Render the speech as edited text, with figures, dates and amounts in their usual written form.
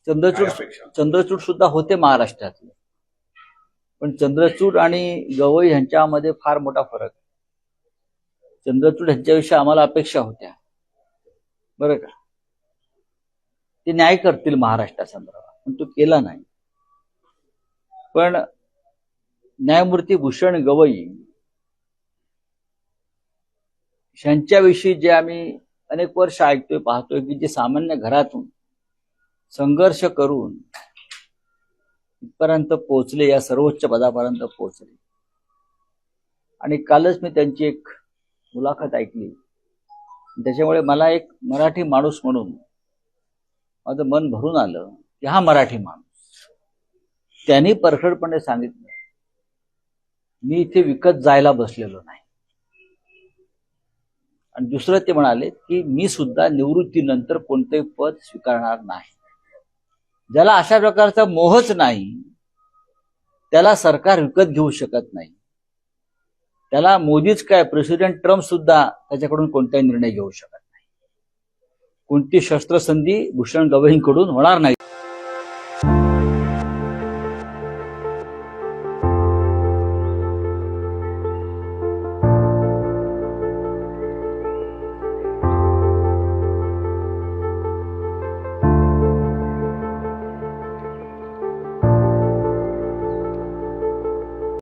चंद्रचूड सुद्धा होते महाराष्ट्रातले, पण चंद्रचूड आणि गवई यांच्यामध्ये फार मोठा फरक आहे. चंद्रचूड यांच्याविषयी आम्हाला अपेक्षा होत्या, बरं का, ते न्याय करतील महाराष्ट्रासंदर्भात, पण तो केला नाही. पण न्यायमूर्ती भूषण गवई यांच्याविषयी जे आम्ही अनेक वर्ष ऐकतोय, पाहतोय की जे सामान्य घरातून संघर्ष करून इथपर्यंत पोहोचले, या सर्वोच्च पदापर्यंत पोहोचले. आणि कालच मी त्यांची एक मुलाखत ऐकली, त्याच्यामुळे मला एक मराठी माणूस म्हणून माझं मन भरून आलं की हा मराठी माणूस, त्यांनी परखडपणे सांगितलं, मी इथे विकत जायला बसलेलो नाही. आणि दुसरं ते म्हणाले की मी सुद्धा निवृत्तीनंतर कोणतेही पद स्वीकारणार नाही. ज्याला अशा प्रकारचा मोहच नाही त्याला सरकार विकत घेऊ शकत नाही. त्याला मोदीच काय, प्रेसिडेंट ट्रम्प सुद्धा त्याच्याकडून कोणताही निर्णय घेऊ शकत नाही. कोणती शस्त्रसंधी भूषण गवईंकडून होणार नाही.